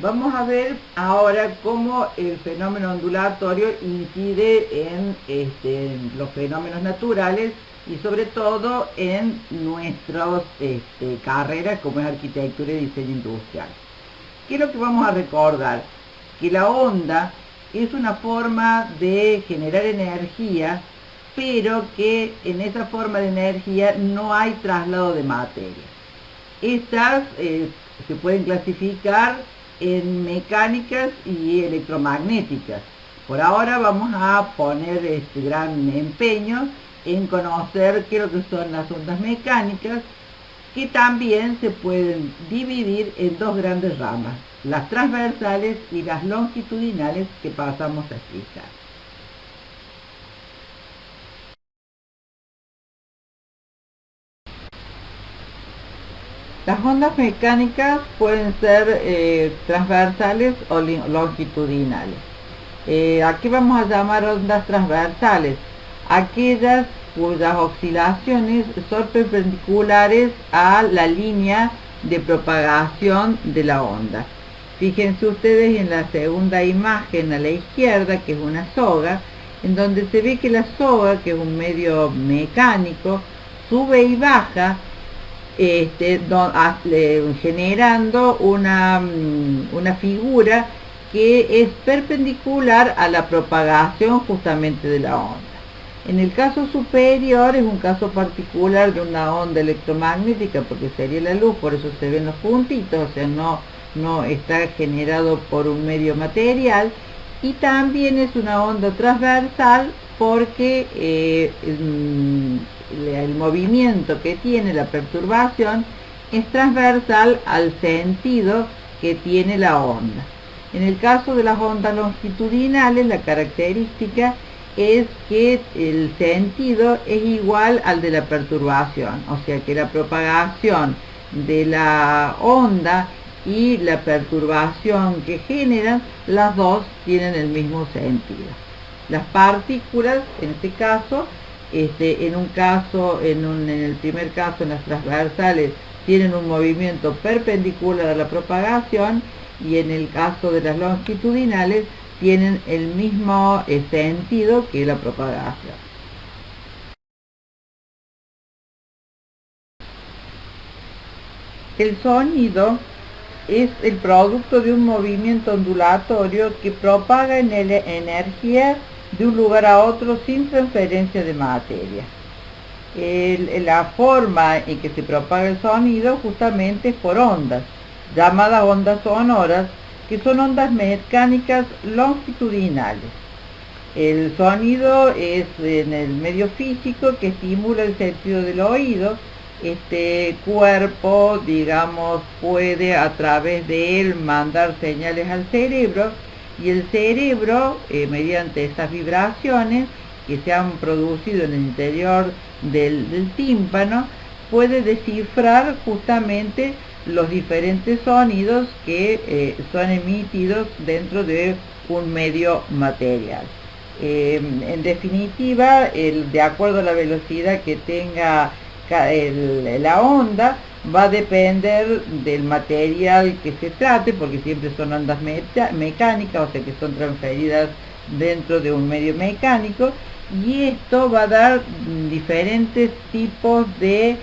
Vamos a ver ahora cómo el fenómeno ondulatorio incide en los fenómenos naturales y sobre todo en nuestras carreras como es arquitectura y diseño industrial. ¿Qué es lo que vamos a recordar? Que la onda es una forma de generar energía, pero que en esa forma de energía no hay traslado de materia. Estas se pueden clasificar en mecánicas y electromagnéticas. Por ahora vamos a poner este gran empeño en conocer qué es lo que son las ondas mecánicas, que también se pueden dividir en dos grandes ramas, las transversales y las longitudinales, que pasamos a explicar. Las ondas mecánicas pueden ser transversales o longitudinales. Aquí vamos a llamar ondas transversales aquellas cuyas oscilaciones son perpendiculares a la línea de propagación de la onda. Fíjense ustedes en la segunda imagen a la izquierda, que es una soga, en donde se ve que la soga, que es un medio mecánico, sube y baja generando una figura que es perpendicular a la propagación justamente de la onda. En el caso superior es un caso particular de una onda electromagnética, porque sería la luz, por eso se ven los puntitos, o sea, no está generado por un medio material, y también es una onda transversal porque el movimiento que tiene, la perturbación, es transversal al sentido que tiene la onda. En el caso de las ondas longitudinales, la característica es que el sentido es igual al de la perturbación, o sea que la propagación de la onda y la perturbación que generan, las dos tienen el mismo sentido. Las partículas, en este caso, en el primer caso, en las transversales, tienen un movimiento perpendicular a la propagación, y en el caso de las longitudinales tienen el mismo sentido que la propagación. El sonido es el producto de un movimiento ondulatorio que propaga energía de un lugar a otro sin transferencia de materia. La forma en que se propaga el sonido justamente es por ondas, llamadas ondas sonoras, que son ondas mecánicas longitudinales. El sonido es en el medio físico que estimula el sentido del oído. Este cuerpo, digamos, puede a través de él mandar señales al cerebro, y el cerebro, mediante estas vibraciones que se han producido en el interior del tímpano, puede descifrar justamente los diferentes sonidos que son emitidos dentro de un medio material. En definitiva, de acuerdo a la velocidad que tenga la onda, va a depender del material que se trate, porque siempre son ondas mecánicas, o sea que son transferidas dentro de un medio mecánico, y esto va a dar diferentes tipos de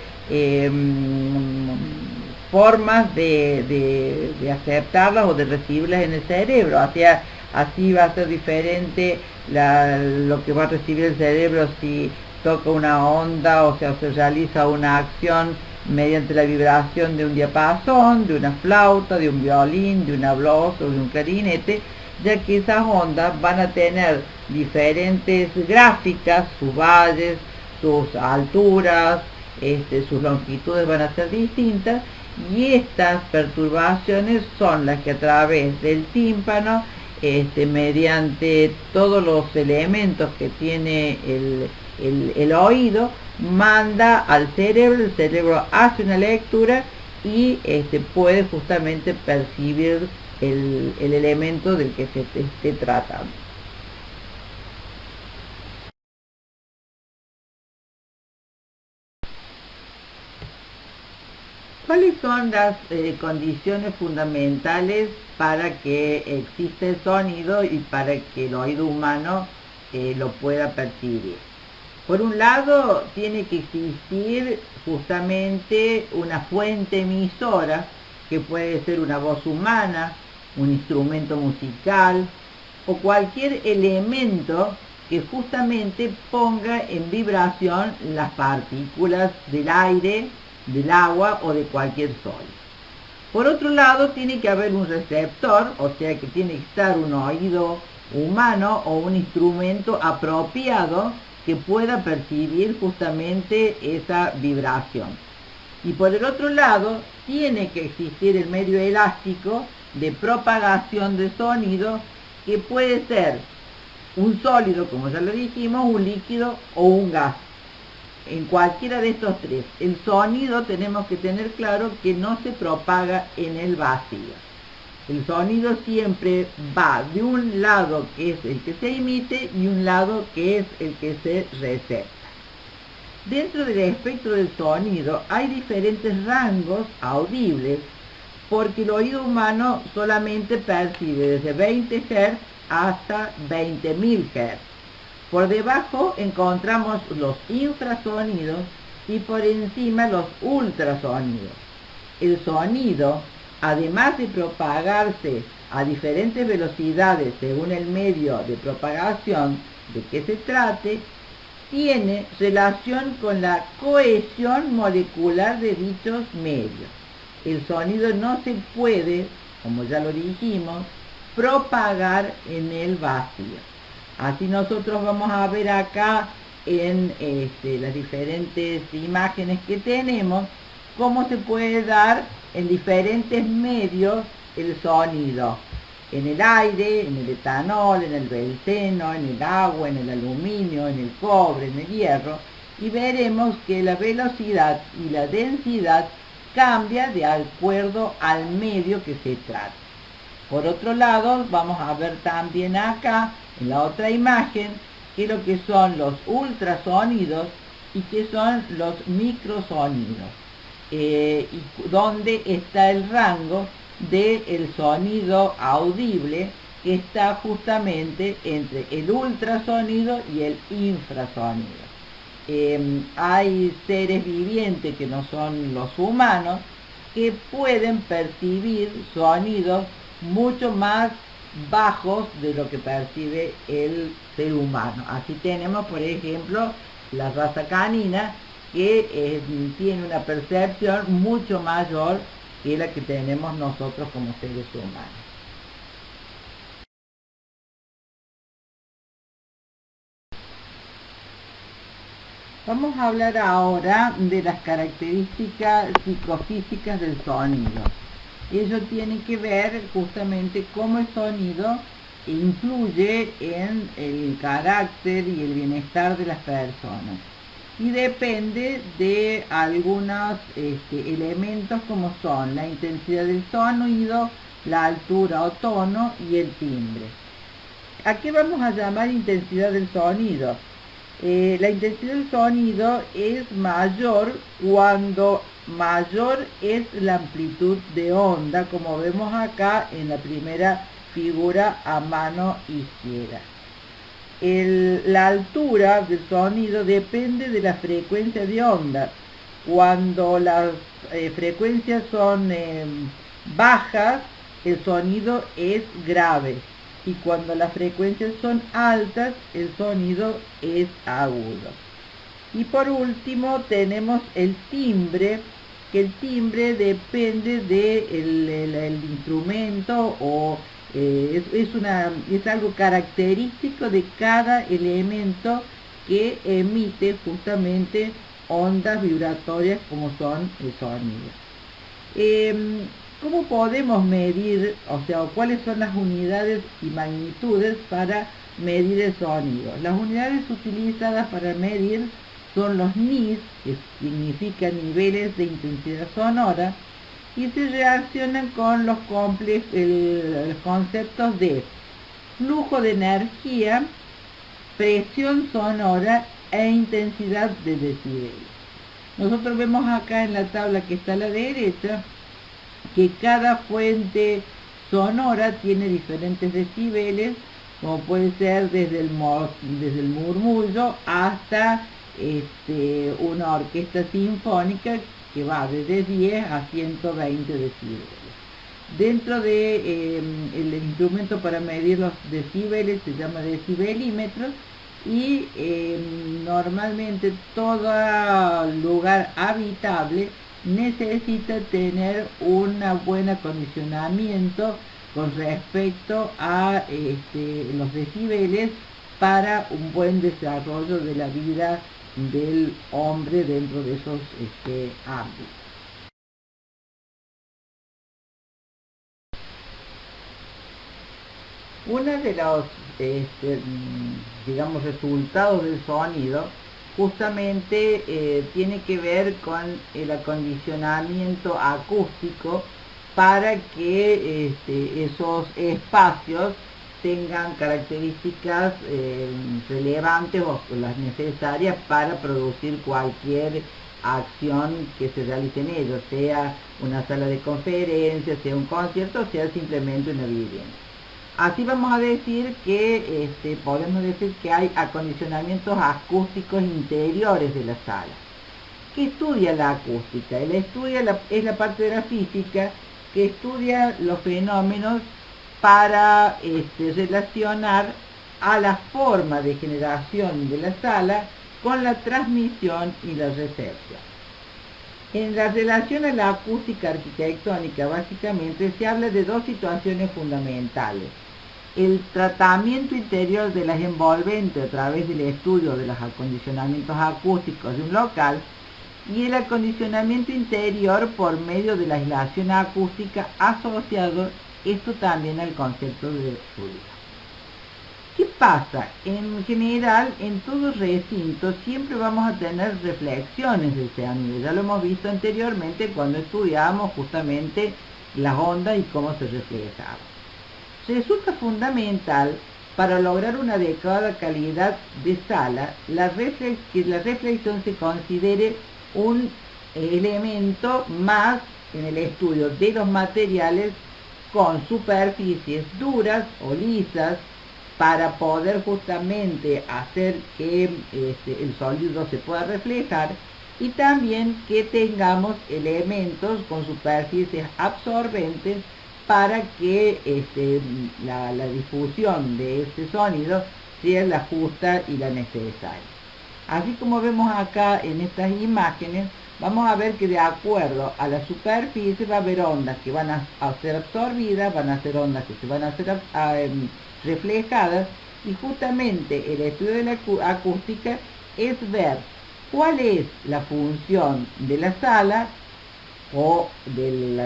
formas de aceptarlas o de recibirlas en el cerebro. Así va a ser diferente lo que va a recibir el cerebro si toca una onda, o sea, se realiza una acción mediante la vibración de un diapasón, de una flauta, de un violín, de una voz o de un clarinete, ya que esas ondas van a tener diferentes gráficas, sus valles, sus alturas, sus longitudes van a ser distintas, y estas perturbaciones son las que a través del tímpano, mediante todos los elementos que tiene el oído, manda al cerebro. El cerebro hace una lectura y puede justamente percibir el elemento del que se esté tratando. ¿Cuáles son las condiciones fundamentales para que exista el sonido y para que el oído humano lo pueda percibir? Por un lado, tiene que existir justamente una fuente emisora, que puede ser una voz humana, un instrumento musical o cualquier elemento que justamente ponga en vibración las partículas del aire, del agua o de cualquier sólido. Por otro lado, tiene que haber un receptor, o sea que tiene que estar un oído humano o un instrumento apropiado que pueda percibir justamente esa vibración. Y por el otro lado, tiene que existir el medio elástico de propagación de sonido, que puede ser un sólido, como ya lo dijimos, un líquido o un gas. En cualquiera de estos tres, el sonido tenemos que tener claro que no se propaga en el vacío. El sonido siempre va de un lado, que es el que se emite, y un lado que es el que se recepta. Dentro del espectro del sonido hay diferentes rangos audibles, porque el oído humano solamente percibe desde 20 Hz hasta 20.000 Hz. Por debajo encontramos los infrasonidos y por encima los ultrasonidos. El sonido, además de propagarse a diferentes velocidades según el medio de propagación de que se trate, tiene relación con la cohesión molecular de dichos medios. El sonido no se puede, como ya lo dijimos, propagar en el vacío. Así nosotros vamos a ver acá en las diferentes imágenes que tenemos, cómo se puede dar en diferentes medios el sonido. En el aire, en el etanol, en el benceno, en el agua, en el aluminio, en el cobre, en el hierro, y veremos que la velocidad y la densidad cambia de acuerdo al medio que se trata. Por otro lado, vamos a ver también acá, en la otra imagen, qué es lo que son los ultrasonidos y qué son los microsonidos, y dónde está el rango del sonido audible, que está justamente entre el ultrasonido y el infrasonido. Hay seres vivientes que no son los humanos, que pueden percibir sonidos mucho más bajos de lo que percibe el ser humano. Así tenemos, por ejemplo, la raza canina, que tiene una percepción mucho mayor que la que tenemos nosotros como seres humanos. Vamos a hablar ahora de las características psicofísicas del sonido. Ello tiene que ver justamente cómo el sonido influye en el carácter y el bienestar de las personas. Y depende de algunos elementos, como son la intensidad del sonido, la altura o tono y el timbre. ¿A qué vamos a llamar intensidad del sonido? La intensidad del sonido es mayor cuando mayor es la amplitud de onda, como vemos acá en la primera figura a mano izquierda. La altura del sonido depende de la frecuencia de onda. Cuando las frecuencias son bajas, el sonido es grave, y cuando las frecuencias son altas, el sonido es agudo. Y por último tenemos el timbre, que el timbre depende del instrumento, o es algo característico de cada elemento que emite justamente ondas vibratorias, como son el sonido. ¿Cómo podemos medir, cuáles son las unidades y magnitudes para medir el sonido? Las unidades utilizadas para medir son los NIS, que significan niveles de intensidad sonora, y se relacionan con los conceptos de flujo de energía, presión sonora e intensidad de decibeles. Nosotros vemos acá en la tabla que está a la derecha que cada fuente sonora tiene diferentes decibeles, como puede ser desde el murmullo hasta una orquesta sinfónica que va desde 10 a 120 decibeles. Dentro de el instrumento para medir los decibeles se llama decibelímetro y normalmente todo lugar habitable necesita tener un buen acondicionamiento con respecto a los decibeles para un buen desarrollo de la vida del hombre dentro de esos ámbitos. Uno de los, digamos, resultados del sonido justamente tiene que ver con el acondicionamiento acústico para que esos espacios tengan características relevantes o las necesarias para producir cualquier acción que se realice en ellos, sea una sala de conferencias, sea un concierto, sea simplemente una vivienda. Así vamos a decir que podemos decir que hay acondicionamientos acústicos interiores de la sala. ¿Qué estudia la acústica? Es la parte de la física que estudia los fenómenos para relacionar a la forma de generación de la sala con la transmisión y la recepción. En la relación a la acústica arquitectónica, básicamente se habla de dos situaciones fundamentales: el tratamiento interior de las envolventes a través del estudio de los acondicionamientos acústicos de un local y el acondicionamiento interior por medio de la aislación acústica asociado esto también al concepto de ruido. ¿Qué pasa? En general, en todo recinto siempre vamos a tener reflexiones del sonido. Ya lo hemos visto anteriormente cuando estudiábamos justamente las ondas y cómo se reflejaban. Resulta fundamental para lograr una adecuada calidad de sala que la reflexión se considere un elemento más en el estudio de los materiales con superficies duras o lisas para poder justamente hacer que el sonido se pueda reflejar y también que tengamos elementos con superficies absorbentes para que la difusión de este sonido sea la justa y la necesaria. Así como vemos acá en estas imágenes, vamos a ver que de acuerdo a la superficie va a haber ondas que van a ser absorbidas, van a ser ondas que se van a ser reflejadas, y justamente el estudio de la acústica es ver cuál es la función de la sala o del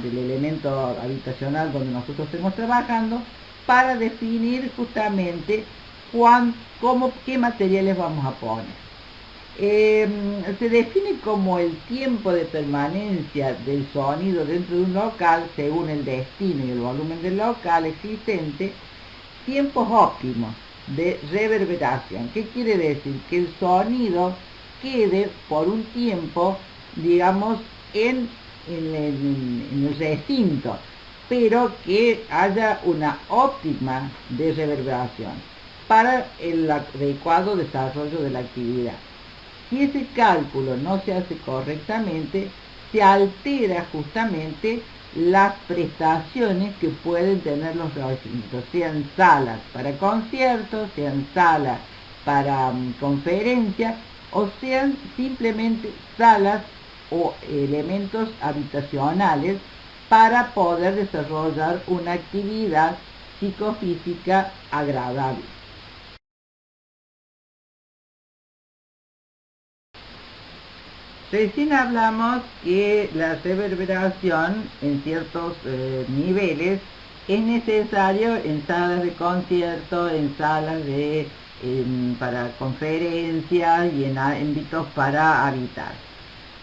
elemento habitacional donde nosotros estemos trabajando para definir justamente qué materiales vamos a poner. Se define como el tiempo de permanencia del sonido dentro de un local según el destino y el volumen del local existente, tiempos óptimos de reverberación. ¿Qué quiere decir? Que el sonido quede por un tiempo, digamos, en el recinto, pero que haya una óptima de reverberación para el adecuado desarrollo de la actividad. Si ese cálculo no se hace correctamente, se altera justamente las prestaciones que pueden tener los recintos, sean salas para conciertos, sean salas para conferencias, o sean simplemente salas o elementos habitacionales para poder desarrollar una actividad psicofísica agradable. Recién hablamos que la reverberación en ciertos niveles es necesario en salas de concierto, en salas para conferencias y en ámbitos para habitar.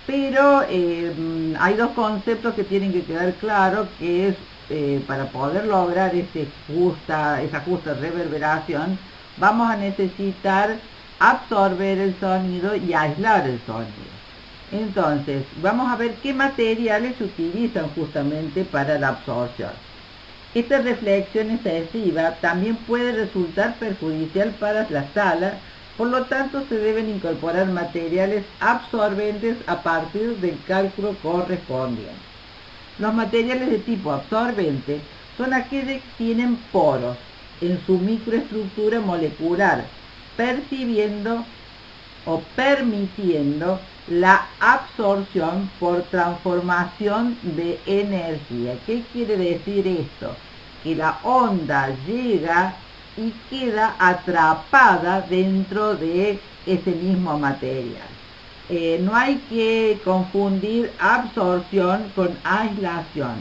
Pero hay dos conceptos que tienen que quedar claros, que es para poder lograr esa justa reverberación, vamos a necesitar absorber el sonido y aislar el sonido. Entonces, vamos a ver qué materiales se utilizan justamente para la absorción. Esta reflexión excesiva también puede resultar perjudicial para la sala, por lo tanto se deben incorporar materiales absorbentes a partir del cálculo correspondiente. Los materiales de tipo absorbente son aquellos que tienen poros en su microestructura molecular, percibiendo o permitiendo la absorción por transformación de energía. ¿Qué quiere decir esto? Que la onda llega y queda atrapada dentro de ese mismo material. No hay que confundir absorción con aislación.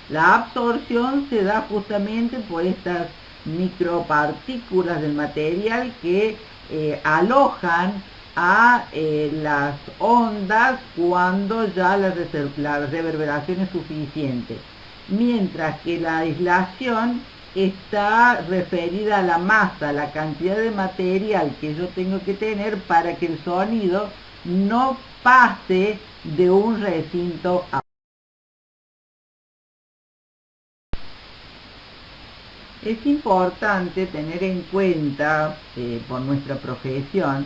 La absorción se da justamente por estas micropartículas del material que alojan a las ondas cuando ya la reverberación es suficiente, mientras que la aislación está referida a la masa, a la cantidad de material que yo tengo que tener para que el sonido no pase de un recinto a otro. Es importante tener en cuenta, por nuestra profesión,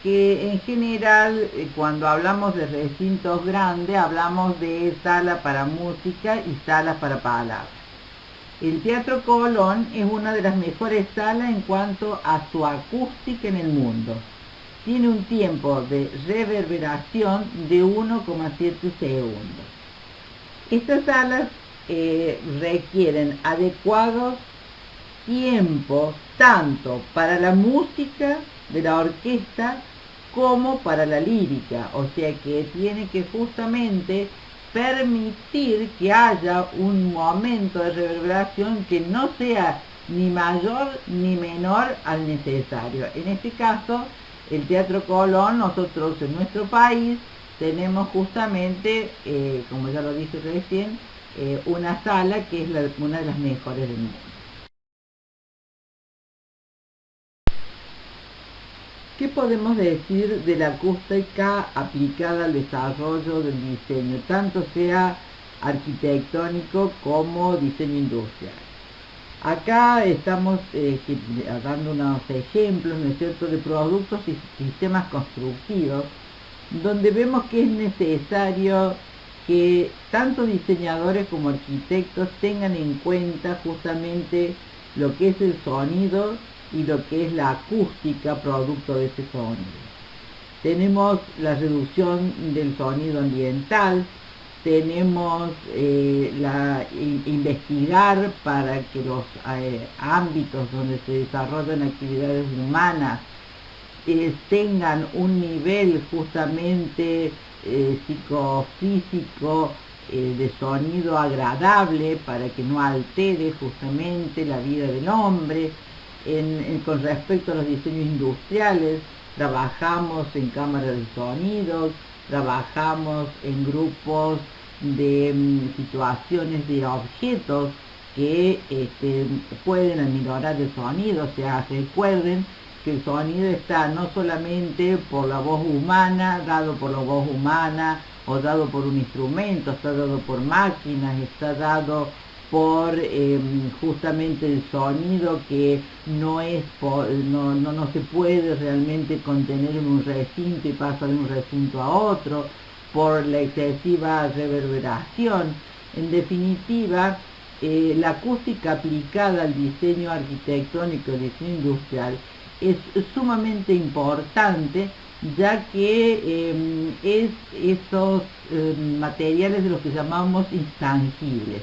que en general cuando hablamos de recintos grandes hablamos de sala para música y sala para palabras. El Teatro Colón es una de las mejores salas en cuanto a su acústica en el mundo. Tiene un tiempo de reverberación de 1,7 segundos. Estas salas requieren adecuados tiempos tanto para la música de la orquesta como para la lírica, o sea que tiene que justamente permitir que haya un momento de reverberación que no sea ni mayor ni menor al necesario. En este caso, el Teatro Colón, nosotros en nuestro país tenemos justamente, como ya lo dije recién, una sala que es una de las mejores del mundo. ¿Qué podemos decir de la acústica aplicada al desarrollo del diseño, tanto sea arquitectónico como diseño industrial? Acá estamos dando unos ejemplos, ¿no es cierto?, de productos y sistemas constructivos, donde vemos que es necesario que tanto diseñadores como arquitectos tengan en cuenta justamente lo que es el sonido y lo que es la acústica producto de ese sonido. Tenemos la reducción del sonido ambiental, tenemos investigar para que los ámbitos donde se desarrollan actividades humanas tengan un nivel justamente psicofísico de sonido agradable para que no altere justamente la vida del hombre. Con respecto a los diseños industriales, trabajamos en cámaras de sonidos, trabajamos en grupos de situaciones de objetos que pueden aminorar el sonido. O sea, recuerden que el sonido está no solamente por la voz humana, dado por la voz humana o dado por un instrumento, está dado por máquinas, está dado por justamente el sonido que no se puede realmente contener en un recinto y pasa de un recinto a otro, por la excesiva reverberación. En definitiva, la acústica aplicada al diseño arquitectónico y al diseño industrial es sumamente importante, ya que es esos materiales de los que llamamos intangibles.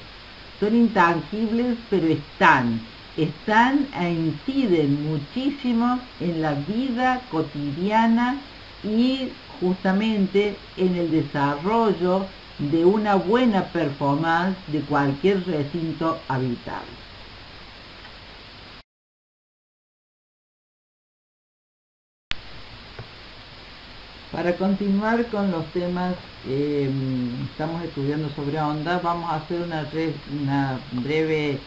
Son intangibles, pero están e inciden muchísimo en la vida cotidiana y justamente en el desarrollo de una buena performance de cualquier recinto habitable. Para continuar con los temas que estamos estudiando sobre ondas, vamos a hacer una breve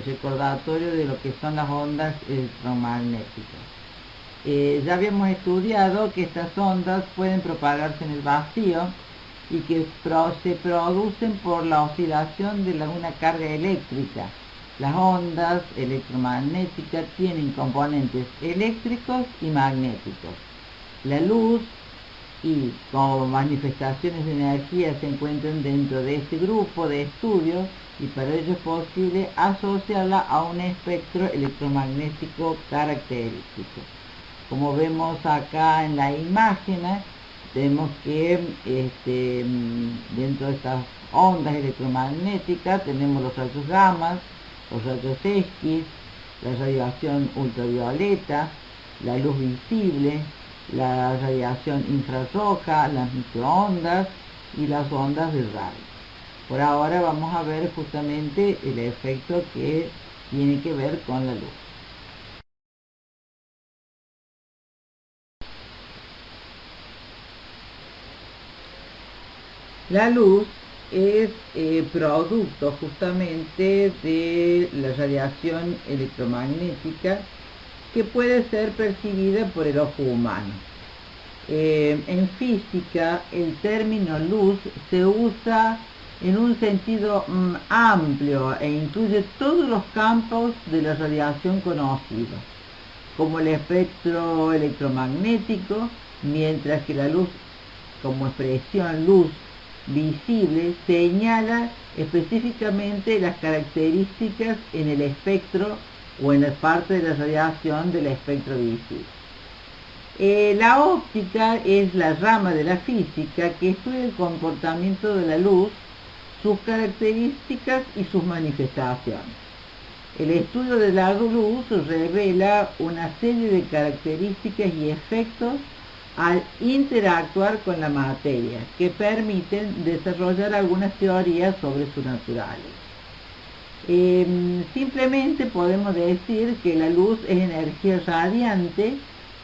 recordatorio de lo que son las ondas electromagnéticas. Ya habíamos estudiado que estas ondas pueden propagarse en el vacío y que se producen por la oscilación de una carga eléctrica. Las ondas electromagnéticas tienen componentes eléctricos y magnéticos. La luz y como manifestaciones de energía se encuentran dentro de este grupo de estudios y para ello es posible asociarla a un espectro electromagnético característico. Como vemos acá en la imagen, vemos que dentro de estas ondas electromagnéticas tenemos los rayos gamma, los rayos X, la radiación ultravioleta, la luz visible, la radiación infrarroja, las microondas y las ondas de radio. Por ahora vamos a ver justamente el efecto que tiene que ver con la luz. La luz es producto justamente de la radiación electromagnética que puede ser percibida por el ojo humano. En física el término luz se usa en un sentido amplio e incluye todos los campos de la radiación conocida, como el espectro electromagnético, mientras que la luz como expresión luz visible señala específicamente las características en el espectro o en la parte de la radiación del espectro visible. La óptica es la rama de la física que estudia el comportamiento de la luz, sus características y sus manifestaciones. El estudio de la luz revela una serie de características y efectos al interactuar con la materia, que permiten desarrollar algunas teorías sobre su naturaleza. Simplemente podemos decir que la luz es energía radiante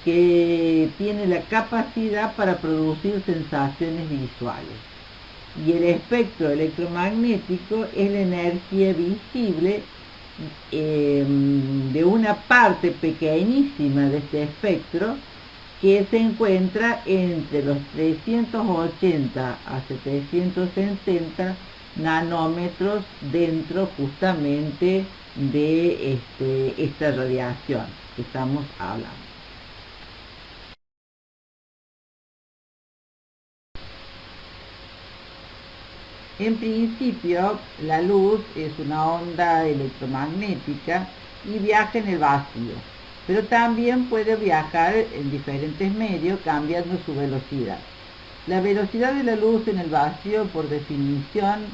que tiene la capacidad para producir sensaciones visuales. Y el espectro electromagnético es la energía visible de una parte pequeñísima de este espectro que se encuentra entre los 380 a 770 nanómetros dentro justamente de esta radiación que estamos hablando. En principio, la luz es una onda electromagnética y viaja en el vacío, pero también puede viajar en diferentes medios cambiando su velocidad. La velocidad de la luz en el vacío, por definición,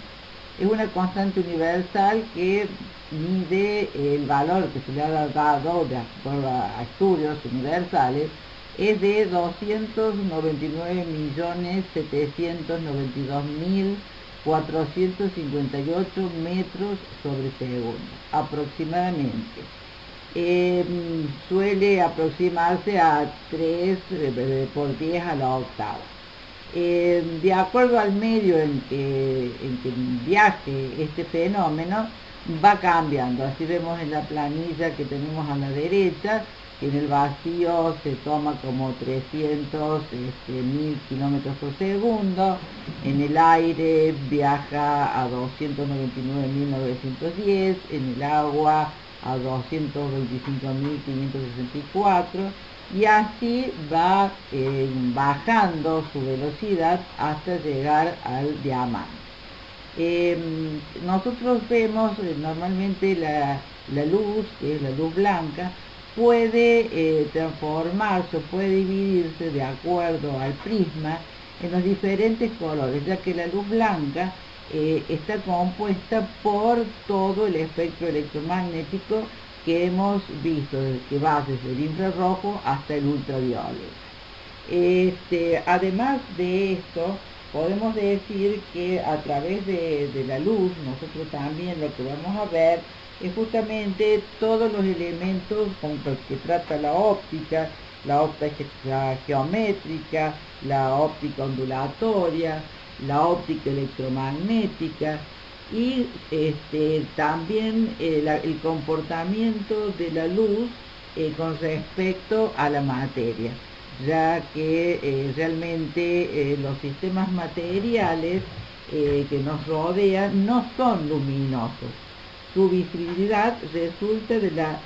es una constante universal que mide el valor que se le ha dado de acuerdo a estudios universales, es de 299.792.458 metros sobre segundo, aproximadamente. Suele aproximarse a 3 por 10 a la octava. De acuerdo al medio en que viaje este fenómeno, va cambiando. Así vemos en la planilla que tenemos a la derecha, que en el vacío se toma como 300.000 kilómetros por segundo, en el aire viaja a 299.910, en el agua a 225.564, y así va bajando su velocidad hasta llegar al diamante. Nosotros vemos normalmente la luz, que es la luz blanca, puede transformarse o puede dividirse de acuerdo al prisma en los diferentes colores, ya que la luz blanca está compuesta por todo el espectro electromagnético que hemos visto, que va desde el infrarrojo hasta el ultravioleta. Además de esto, podemos decir que a través de la luz, nosotros también lo que vamos a ver es justamente todos los elementos con los que trata la óptica geométrica, la óptica ondulatoria, la óptica electromagnética y también el comportamiento de la luz con respecto a la materia, ya que realmente los sistemas materiales que nos rodean no son luminosos. Su visibilidad resulta de la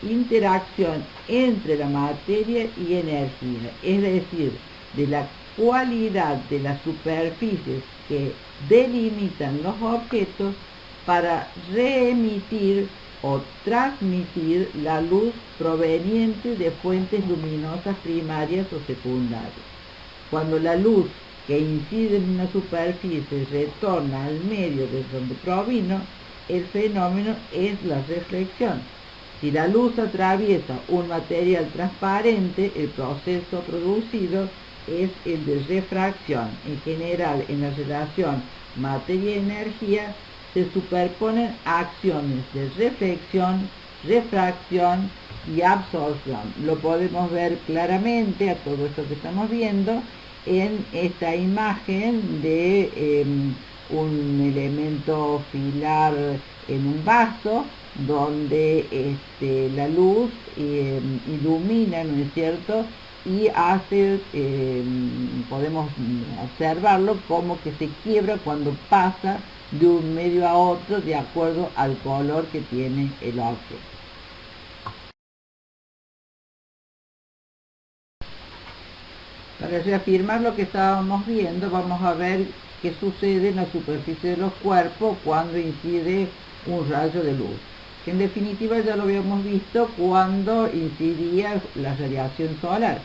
interacción entre la materia y energía, es decir, de la cualidad de las superficies que delimitan los objetos para reemitir o transmitir la luz proveniente de fuentes luminosas primarias o secundarias. Cuando la luz que incide en una superficie retorna al medio de donde provino, el fenómeno es la reflexión. Si la luz atraviesa un material transparente, el proceso producido es el de refracción. En general, en la relación materia-energía se superponen acciones de reflexión, refracción y absorción. Lo podemos ver claramente a todo esto que estamos viendo en esta imagen de un elemento filar en un vaso donde la luz ilumina, ¿no es cierto?, y hace, podemos observarlo como que se quiebra cuando pasa de un medio a otro de acuerdo al color que tiene el objeto. Para reafirmar lo que estábamos viendo, vamos a ver qué sucede en la superficie de los cuerpos cuando incide un rayo de luz. Que en definitiva ya lo habíamos visto cuando incidía la radiación solar.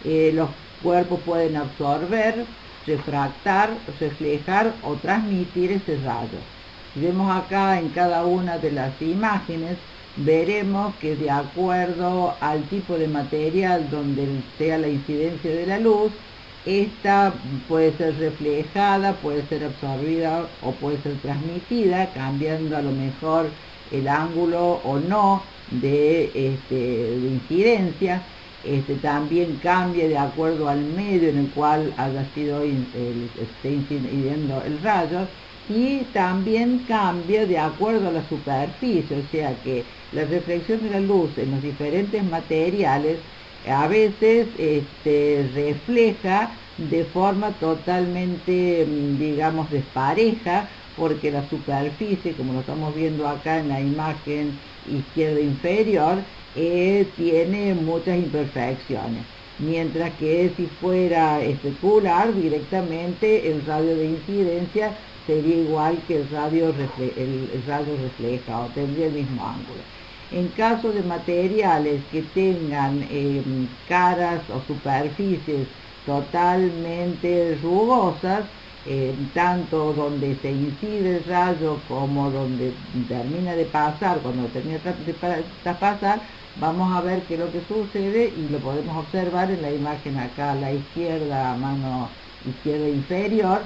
Los cuerpos pueden absorber, refractar, reflejar o transmitir ese rayo. Si vemos acá en cada una de las imágenes, veremos que de acuerdo al tipo de material donde sea la incidencia de la luz, esta puede ser reflejada, puede ser absorbida o puede ser transmitida, cambiando a lo mejor el ángulo o no de incidencia. También cambia de acuerdo al medio en el cual haya sido esté incidiendo el rayo, y también cambia de acuerdo a la superficie, o sea que la reflexión de la luz en los diferentes materiales a veces refleja de forma totalmente, digamos, despareja, porque la superficie, como lo estamos viendo acá en la imagen izquierda inferior, tiene muchas imperfecciones, mientras que si fuera especular directamente, el radio de incidencia sería igual que el radio refleja, o tendría el mismo ángulo. En caso de materiales que tengan caras o superficies totalmente rugosas, tanto donde se incide el rayo como donde termina de pasar, cuando termina de pasar, vamos a ver qué es lo que sucede, y lo podemos observar en la imagen acá a la izquierda, a mano izquierda inferior,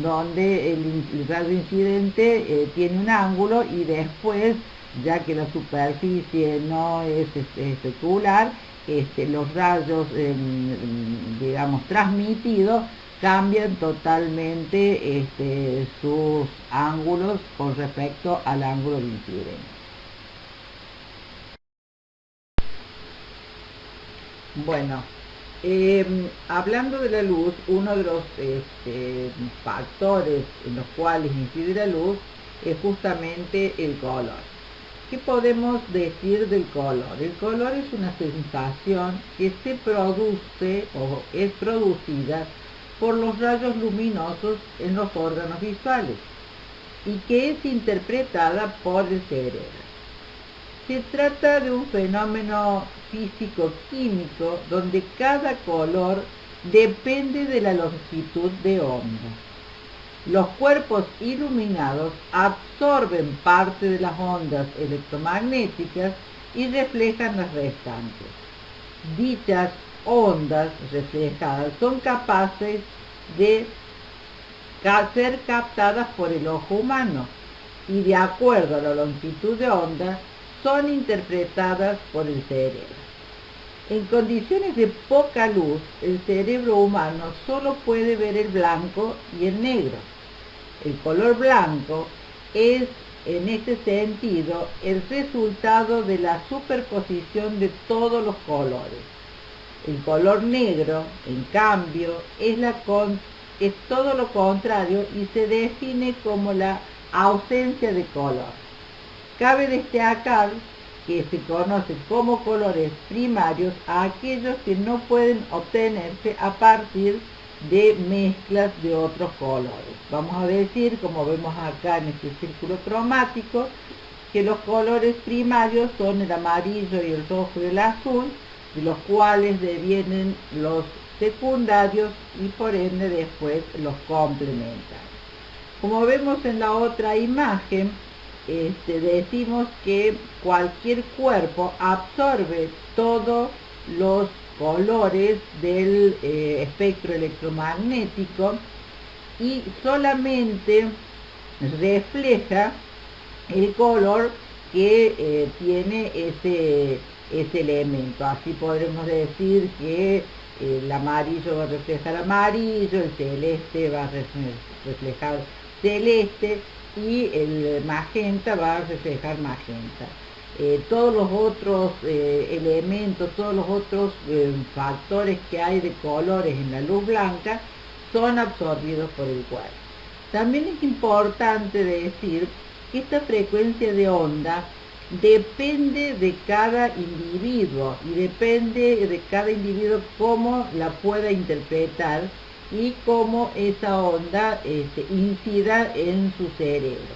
donde el rayo incidente tiene un ángulo, y después, ya que la superficie no es especular, los rayos digamos transmitidos cambian totalmente sus ángulos con respecto al ángulo de incidencia. Bueno, hablando de la luz, uno de los factores en los cuales incide la luz es justamente el color. ¿Qué podemos decir del color? El color es una sensación que se produce o es producida por los rayos luminosos en los órganos visuales y que es interpretada por el cerebro. Se trata de un fenómeno físico-químico donde cada color depende de la longitud de onda. Los cuerpos iluminados absorben parte de las ondas electromagnéticas y reflejan las restantes. Dichas ondas reflejadas son capaces de ser captadas por el ojo humano y, de acuerdo a la longitud de onda, son interpretadas por el cerebro. En condiciones de poca luz, el cerebro humano solo puede ver el blanco y el negro. El color blanco es en este sentido el resultado de la superposición de todos los colores. El color negro, en cambio, es todo lo contrario y se define como la ausencia de color. Cabe destacar que se conocen como colores primarios a aquellos que no pueden obtenerse a partir de mezclas de otros colores. Vamos a decir, como vemos acá en este círculo cromático, que los colores primarios son el amarillo y el rojo y el azul, de los cuales devienen los secundarios y por ende después los complementarios. Como vemos en la otra imagen, decimos que cualquier cuerpo absorbe todos los colores del espectro electromagnético y solamente refleja el color que tiene ese elemento. Así podremos decir que el amarillo va a reflejar amarillo, el celeste va a reflejar celeste y el magenta va a reflejar magenta. Todos los otros elementos, todos los otros factores que hay de colores en la luz blanca son absorbidos por el cuerpo. También es importante decir que esta frecuencia de onda depende de cada individuo y depende de cada individuo cómo la pueda interpretar y cómo esa onda incida en su cerebro.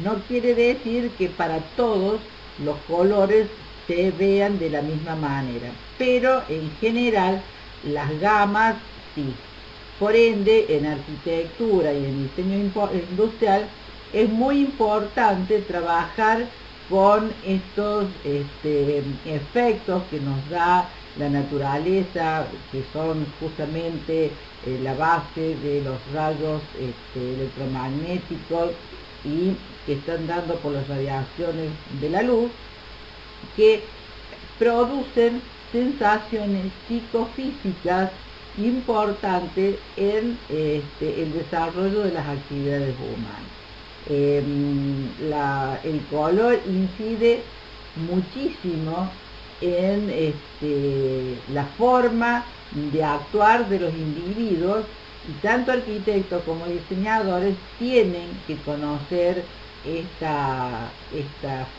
No quiere decir que para todos los colores se vean de la misma manera, pero en general las gamas sí. Por ende, en arquitectura y en diseño industrial es muy importante trabajar con estos efectos que nos da la naturaleza, que son justamente la base de los rayos electromagnéticos y que están dando por las radiaciones de la luz, que producen sensaciones psicofísicas importantes en el desarrollo de las actividades humanas. El color incide muchísimo en la forma de actuar de los individuos y tanto arquitectos como diseñadores tienen que conocer esta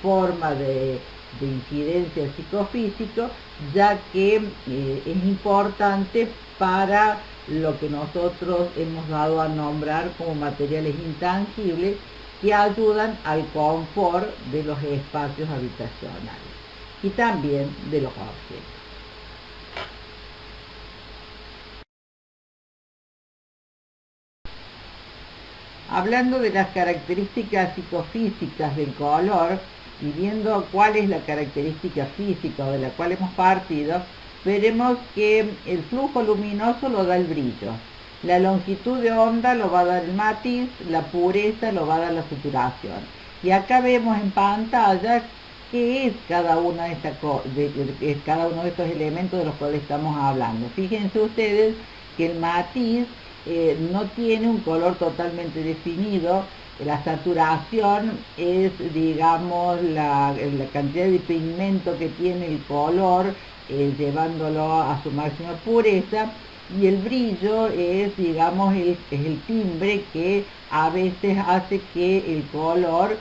forma de incidencia psicofísico, ya que es importante para lo que nosotros hemos dado a nombrar como materiales intangibles que ayudan al confort de los espacios habitacionales y también de los objetos. Hablando de las características psicofísicas del color y viendo cuál es la característica física de la cual hemos partido, veremos que el flujo luminoso lo da el brillo, la longitud de onda lo va a dar el matiz, la pureza lo va a dar la saturación. Y acá vemos en pantalla qué es cada una de cada uno de estos elementos de los cuales estamos hablando. Fíjense ustedes que el matiz no tiene un color totalmente definido. La saturación es, digamos, la cantidad de pigmento que tiene el color, llevándolo a su máxima pureza, y el brillo es, digamos, es el timbre que a veces hace que el color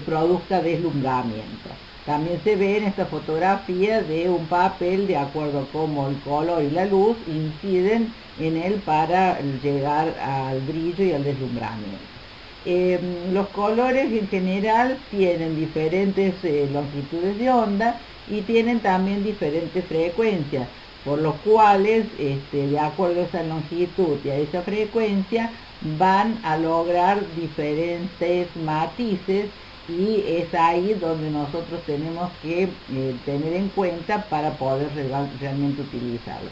produzca deslumbramiento. También se ve en esta fotografía de un papel de acuerdo a cómo el color y la luz inciden en él para llegar al brillo y al deslumbramiento. Los colores en general tienen diferentes longitudes de onda y tienen también diferentes frecuencias, por los cuales, de acuerdo a esa longitud y a esa frecuencia, van a lograr diferentes matices, y es ahí donde nosotros tenemos que tener en cuenta para poder realmente utilizarlo.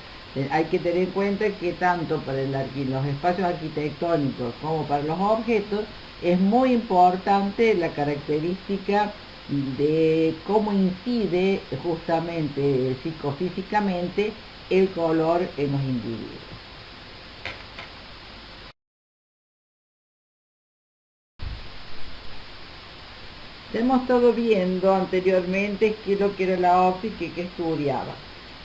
Hay que tener en cuenta que tanto para los espacios arquitectónicos como para los objetos es muy importante la característica de cómo incide justamente psicofísicamente el color en los individuos. Ya hemos estado viendo anteriormente qué es lo que era la óptica y qué estudiaba.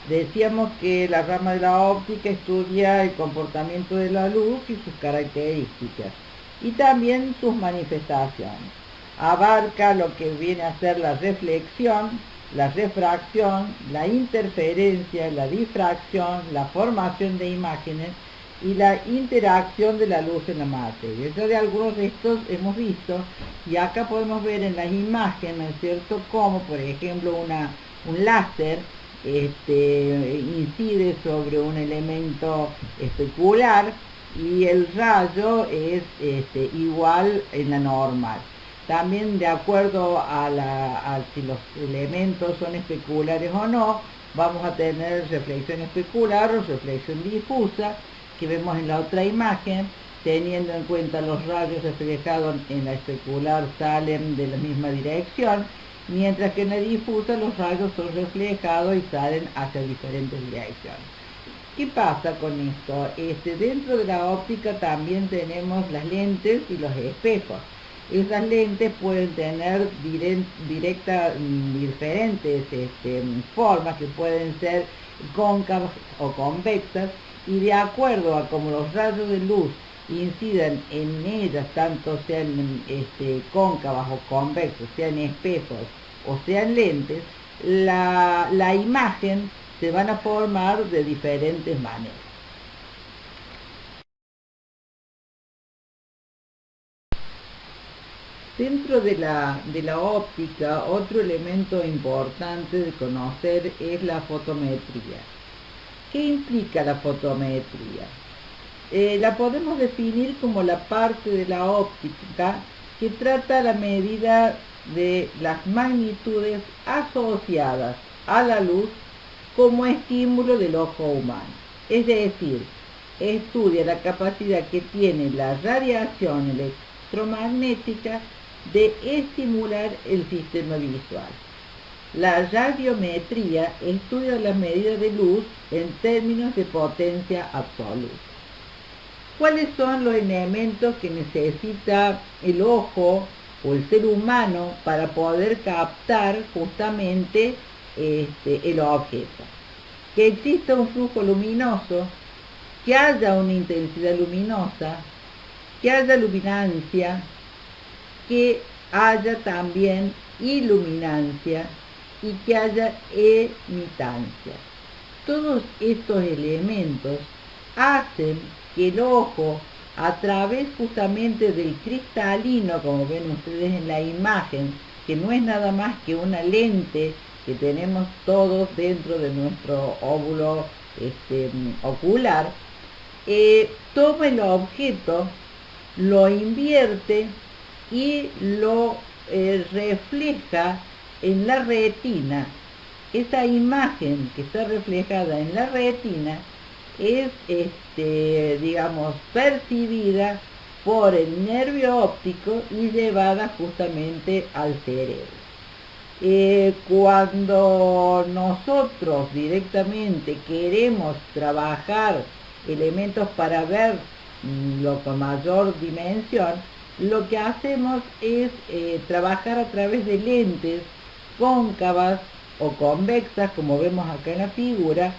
Decíamos que la rama de la óptica estudia el comportamiento de la luz y sus características, y también sus manifestaciones. Abarca lo que viene a ser la reflexión, la refracción, la interferencia, la difracción, la formación de imágenes y la interacción de la luz en la materia. Ya de algunos de estos hemos visto, y acá podemos ver en las imágenes, ¿cierto?, como por ejemplo un láser incide sobre un elemento especular y el rayo es igual en la normal. También, de acuerdo a si los elementos son especulares o no, vamos a tener reflexión especular o reflexión difusa, que vemos en la otra imagen. Teniendo en cuenta los rayos reflejados en la especular salen de la misma dirección, mientras que en la difusa los rayos son reflejados y salen hacia diferentes direcciones. ¿Qué pasa con esto? Dentro de la óptica también tenemos las lentes y los espejos. Esas lentes pueden tener diferentes formas, que pueden ser cóncavas o convexas, y de acuerdo a cómo los rayos de luz incidan en ellas, tanto sean cóncavas o convexas, sean espejos o sean lentes, la imagen se van a formar de diferentes maneras. Dentro de la óptica, otro elemento importante de conocer es la fotometría. ¿Qué implica la fotometría? La podemos definir como la parte de la óptica que trata la medida de las magnitudes asociadas a la luz como estímulo del ojo humano. Es decir, estudia la capacidad que tiene la radiación electromagnética de estimular el sistema visual. La radiometría estudia la medida de luz en términos de potencia absoluta. ¿Cuáles son los elementos que necesita el ojo o el ser humano para poder captar justamente el objeto? Que exista un flujo luminoso, que haya una intensidad luminosa, que haya luminancia, que haya también iluminancia y que haya emitancia. Todos estos elementos hacen que el ojo, a través justamente del cristalino, como ven ustedes en la imagen, que no es nada más que una lente que tenemos todos dentro de nuestro óvulo ocular, toma el objeto, lo invierte y lo refleja en la retina. Esa imagen que está reflejada en la retina es, digamos, percibida por el nervio óptico y llevada justamente al cerebro. Cuando nosotros directamente queremos trabajar elementos para ver con mayor dimensión, lo que hacemos es trabajar a través de lentes cóncavas o convexas, como vemos acá en la figura,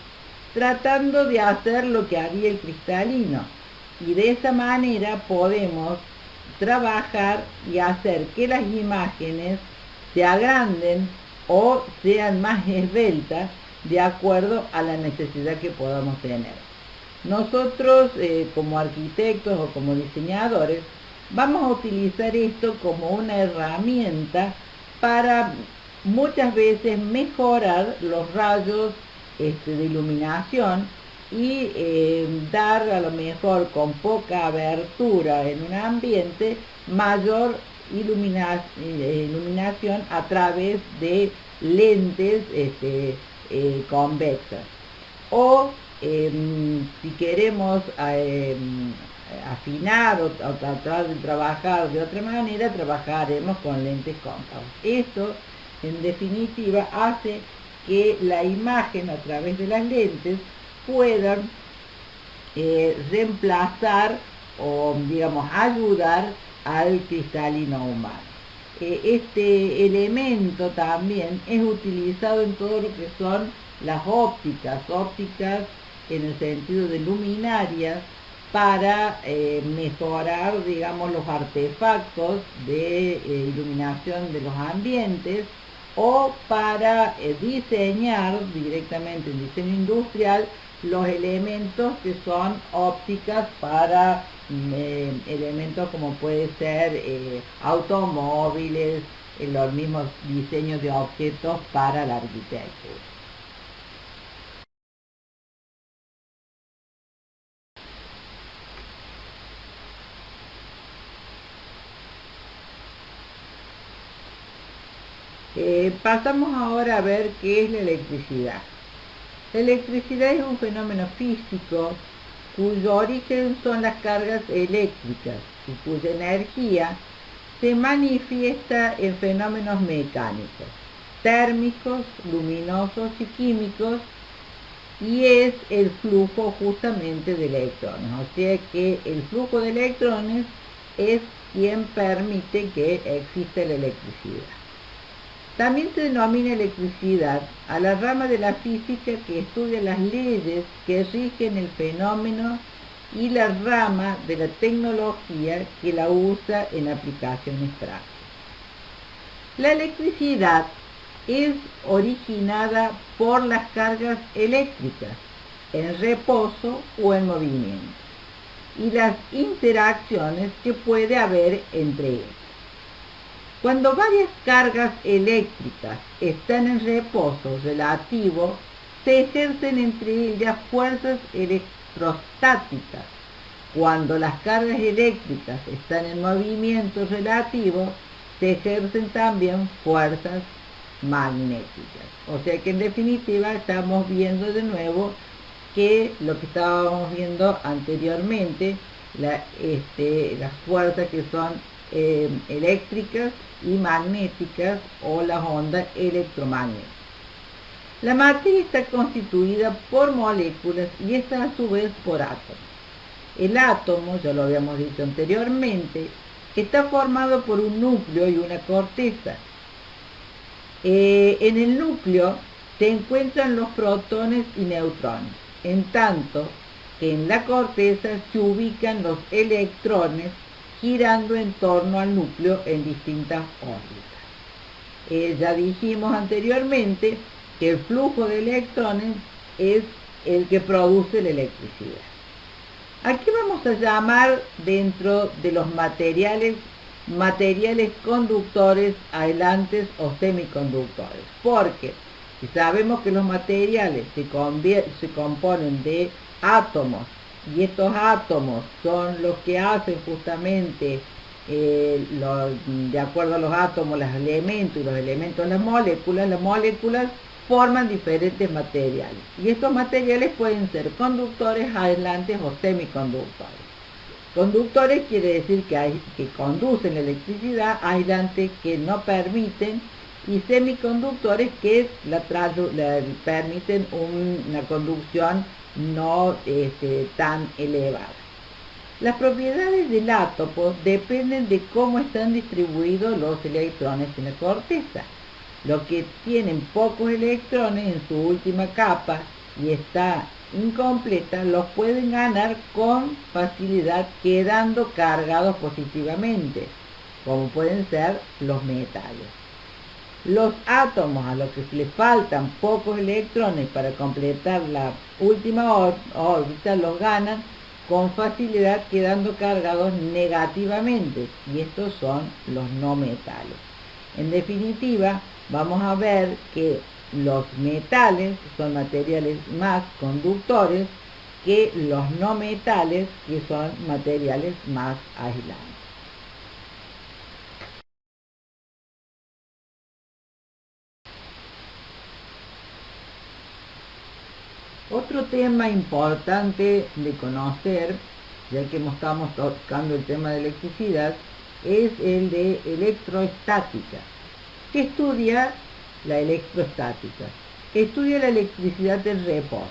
tratando de hacer lo que haría el cristalino, y de esa manera podemos trabajar y hacer que las imágenes se agranden o sean más esbeltas de acuerdo a la necesidad que podamos tener. Nosotros como arquitectos o como diseñadores vamos a utilizar esto como una herramienta para muchas veces mejorar los rayos de iluminación y dar a lo mejor con poca abertura en un ambiente mayor iluminación a través de lentes convexas. O si queremos afinar o tratar de trabajar de otra manera, trabajaremos con lentes cóncavas. Esto, en definitiva, hace que la imagen a través de las lentes puedan reemplazar o, digamos, ayudar al cristalino humano. Este elemento también es utilizado en todo lo que son las ópticas en el sentido de luminarias, para mejorar, digamos, los artefactos de iluminación de los ambientes, o para diseñar directamente en diseño industrial los elementos que son ópticas para elementos como puede ser automóviles, los mismos diseños de objetos para la arquitectura. Pasamos ahora a ver qué es la electricidad. La electricidad es un fenómeno físico cuyo origen son las cargas eléctricas y cuya energía se manifiesta en fenómenos mecánicos, térmicos, luminosos y químicos, y es el flujo justamente de electrones. O sea que el flujo de electrones es quien permite que exista la electricidad. También se denomina electricidad a la rama de la física que estudia las leyes que rigen el fenómeno, y la rama de la tecnología que la usa en aplicaciones prácticas. La electricidad es originada por las cargas eléctricas en reposo o en movimiento, y las interacciones que puede haber entre ellas. Cuando varias cargas eléctricas están en reposo relativo, se ejercen entre ellas fuerzas electrostáticas. Cuando las cargas eléctricas están en movimiento relativo, se ejercen también fuerzas magnéticas. O sea que en definitiva estamos viendo de nuevo que lo que estábamos viendo anteriormente, las fuerzas que son eléctricas y magnéticas, o las ondas electromagnéticas. La materia está constituida por moléculas y estas a su vez por átomos. El átomo, ya lo habíamos dicho anteriormente, está formado por un núcleo y una corteza. En el núcleo se encuentran los protones y neutrones, en tanto que en la corteza se ubican los electrones girando en torno al núcleo en distintas órbitas. Ya dijimos anteriormente que el flujo de electrones es el que produce la electricidad. Aquí vamos a llamar, dentro de los materiales conductores, aislantes o semiconductores, porque si sabemos que los materiales se componen de átomos, y estos átomos son los que hacen justamente, de acuerdo a los átomos, los elementos, y los elementos las moléculas forman diferentes materiales, y estos materiales pueden ser conductores, aislantes o semiconductores. Conductores quiere decir que conducen la electricidad, aislantes que no permiten, y semiconductores que permiten una conducción no tan elevada. Las propiedades del átomo dependen de cómo están distribuidos los electrones en la corteza. Los que tienen pocos electrones en su última capa y está incompleta, los pueden ganar con facilidad quedando cargados positivamente, como pueden ser los metales. Los átomos a los que les faltan pocos electrones para completar la última órbita los ganan con facilidad quedando cargados negativamente, y estos son los no metales. En definitiva, vamos a ver que los metales son materiales más conductores que los no metales, que son materiales más aislantes. Otro tema importante de conocer, ya que estamos tocando el tema de electricidad, es el de electroestática. ¿Qué estudia la electroestática? Estudia la electricidad del reposo.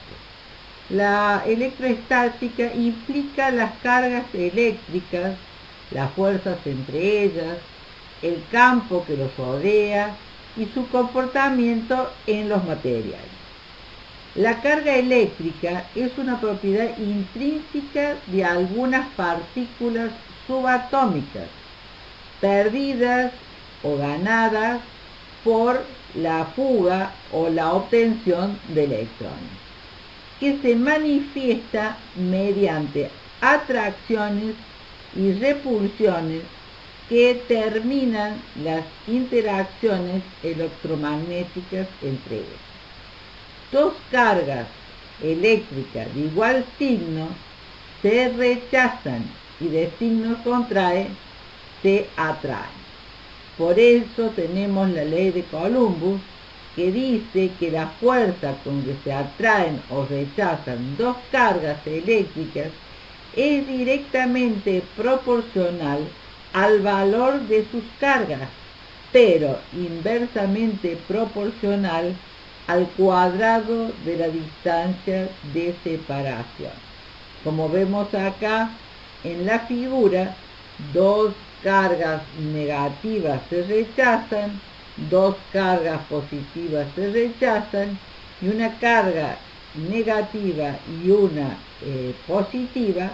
La electroestática implica las cargas eléctricas, las fuerzas entre ellas, el campo que los rodea y su comportamiento en los materiales. La carga eléctrica es una propiedad intrínseca de algunas partículas subatómicas, perdidas o ganadas por la fuga o la obtención de electrones, que se manifiesta mediante atracciones y repulsiones que terminan las interacciones electromagnéticas entre ellas. Dos cargas eléctricas de igual signo se rechazan y de signo contrario se atraen. Por eso tenemos la ley de Columbus, que dice que la fuerza con que se atraen o rechazan dos cargas eléctricas es directamente proporcional al valor de sus cargas, pero inversamente proporcional al cuadrado de la distancia de separación. Como vemos acá en la figura, dos cargas negativas se rechazan, dos cargas positivas se rechazan y una carga negativa y una positiva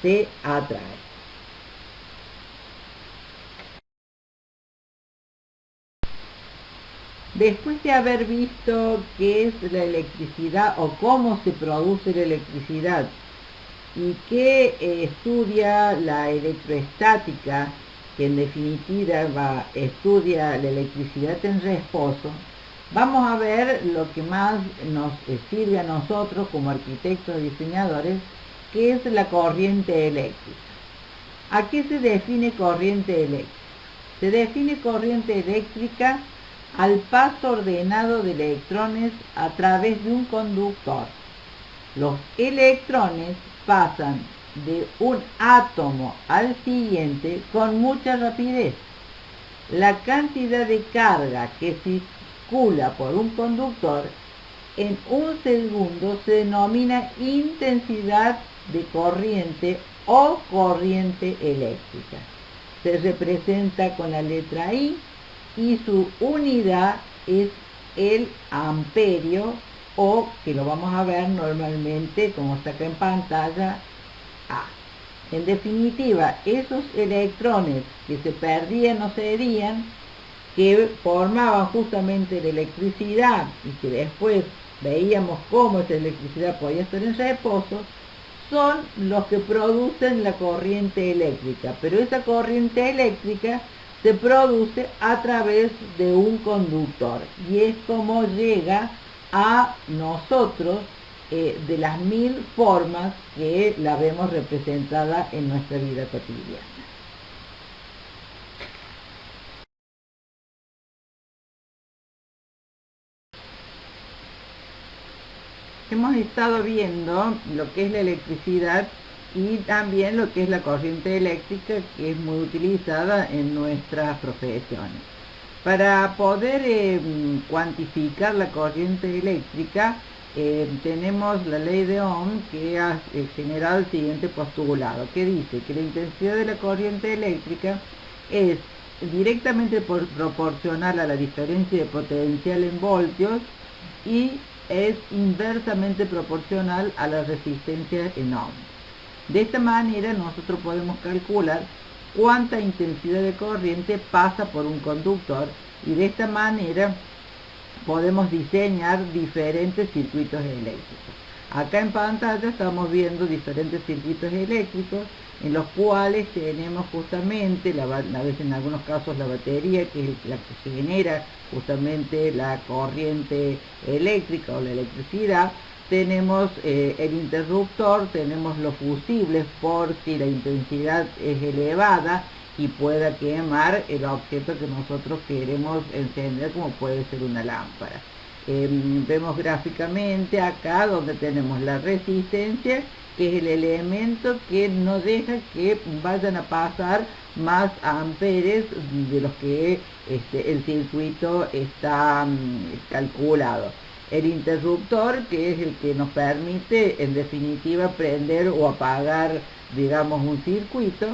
se atraen. Después de haber visto qué es la electricidad o cómo se produce la electricidad y que estudia la electroestática, que en definitiva estudia la electricidad en reposo, vamos a ver lo que más nos sirve a nosotros como arquitectos y diseñadores, que es la corriente eléctrica. ¿A qué se define corriente eléctrica? Se define corriente eléctrica al paso ordenado de electrones a través de un conductor. Los electrones pasan de un átomo al siguiente con mucha rapidez. La cantidad de carga que circula por un conductor en un segundo se denomina intensidad de corriente o corriente eléctrica. Se representa con la letra I y su unidad es el amperio, o que lo vamos a ver normalmente como está acá en pantalla, A. En definitiva, esos electrones que se perdían o cedían, que formaban justamente la electricidad y que después veíamos cómo esa electricidad podía estar en reposo, son los que producen la corriente eléctrica. Pero esa corriente eléctrica se produce a través de un conductor y es como llega a nosotros de las 1000 formas que la vemos representada en nuestra vida cotidiana. Hemos estado viendo lo que es la electricidad y también lo que es la corriente eléctrica, que es muy utilizada en nuestras profesiones. Para poder cuantificar la corriente eléctrica, tenemos la ley de Ohm, que ha generado el siguiente postulado, que dice que la intensidad de la corriente eléctrica es directamente proporcional a la diferencia de potencial en voltios y es inversamente proporcional a la resistencia en ohm. De esta manera nosotros podemos calcular cuánta intensidad de corriente pasa por un conductor y de esta manera podemos diseñar diferentes circuitos eléctricos. Acá en pantalla estamos viendo diferentes circuitos eléctricos en los cuales tenemos justamente, a veces en algunos casos la batería, que es la que genera justamente la corriente eléctrica o la electricidad. Tenemos el interruptor, tenemos los fusibles por si la intensidad es elevada y pueda quemar el objeto que nosotros queremos encender, como puede ser una lámpara. Vemos gráficamente acá donde tenemos la resistencia, que es el elemento que no deja que vayan a pasar más amperes de los que el circuito está calculado. El interruptor, que es el que nos permite en definitiva prender o apagar, digamos, un circuito,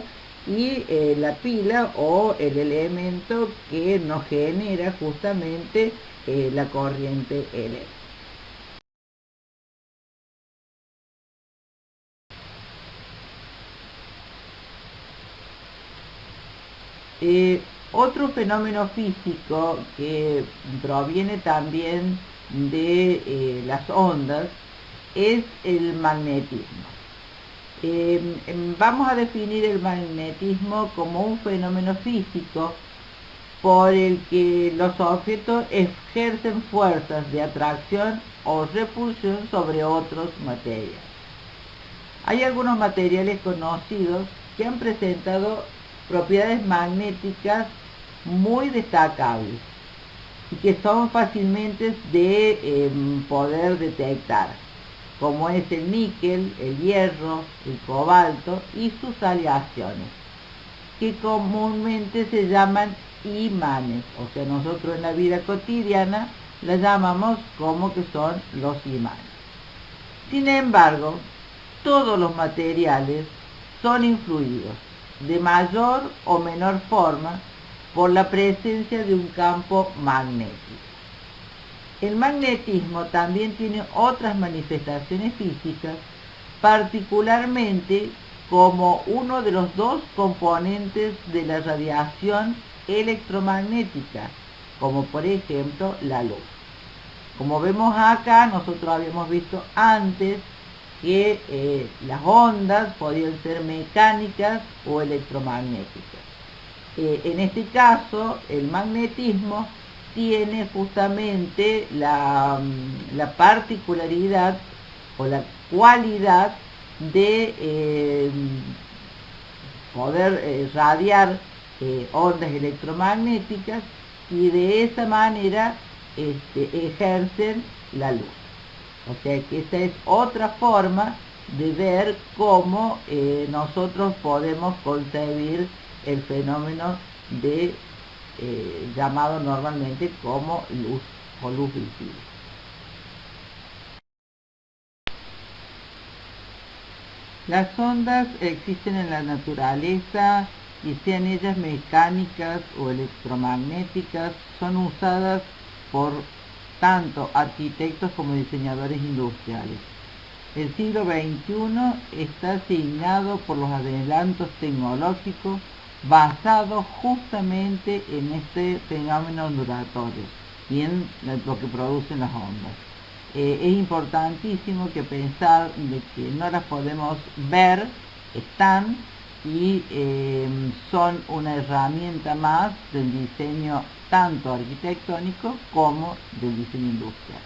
y la pila o el elemento que nos genera justamente la corriente eléctrica. Otro fenómeno físico que proviene también de las ondas es el magnetismo. Vamos a definir el magnetismo como un fenómeno físico por el que los objetos ejercen fuerzas de atracción o repulsión sobre otros materiales. Hay algunos materiales conocidos que han presentado propiedades magnéticas muy destacables y que son fácilmente de poder detectar, como es el níquel, el hierro, el cobalto y sus aleaciones, que comúnmente se llaman imanes, o sea, nosotros en la vida cotidiana las llamamos como que son los imanes. Sin embargo, todos los materiales son influidos de mayor o menor forma por la presencia de un campo magnético. El magnetismo también tiene otras manifestaciones físicas, particularmente como uno de los dos componentes de la radiación electromagnética, como por ejemplo la luz. Como vemos acá, nosotros habíamos visto antes que las ondas podían ser mecánicas o electromagnéticas. En este caso, el magnetismo tiene justamente la particularidad o la cualidad de poder radiar ondas electromagnéticas y de esa manera ejercen la luz. O sea que esta es otra forma de ver cómo nosotros podemos concebir el fenómeno de llamado normalmente como luz o luz visible. Las ondas existen en la naturaleza y sean ellas mecánicas o electromagnéticas, son usadas por tanto arquitectos como diseñadores industriales. El siglo XXI está signado por los adelantos tecnológicos basados justamente en este fenómeno ondulatorio y en lo que producen las ondas. Es importantísimo que pensar de que no las podemos ver, están y son una herramienta más del diseño tanto arquitectónico como del diseño industrial.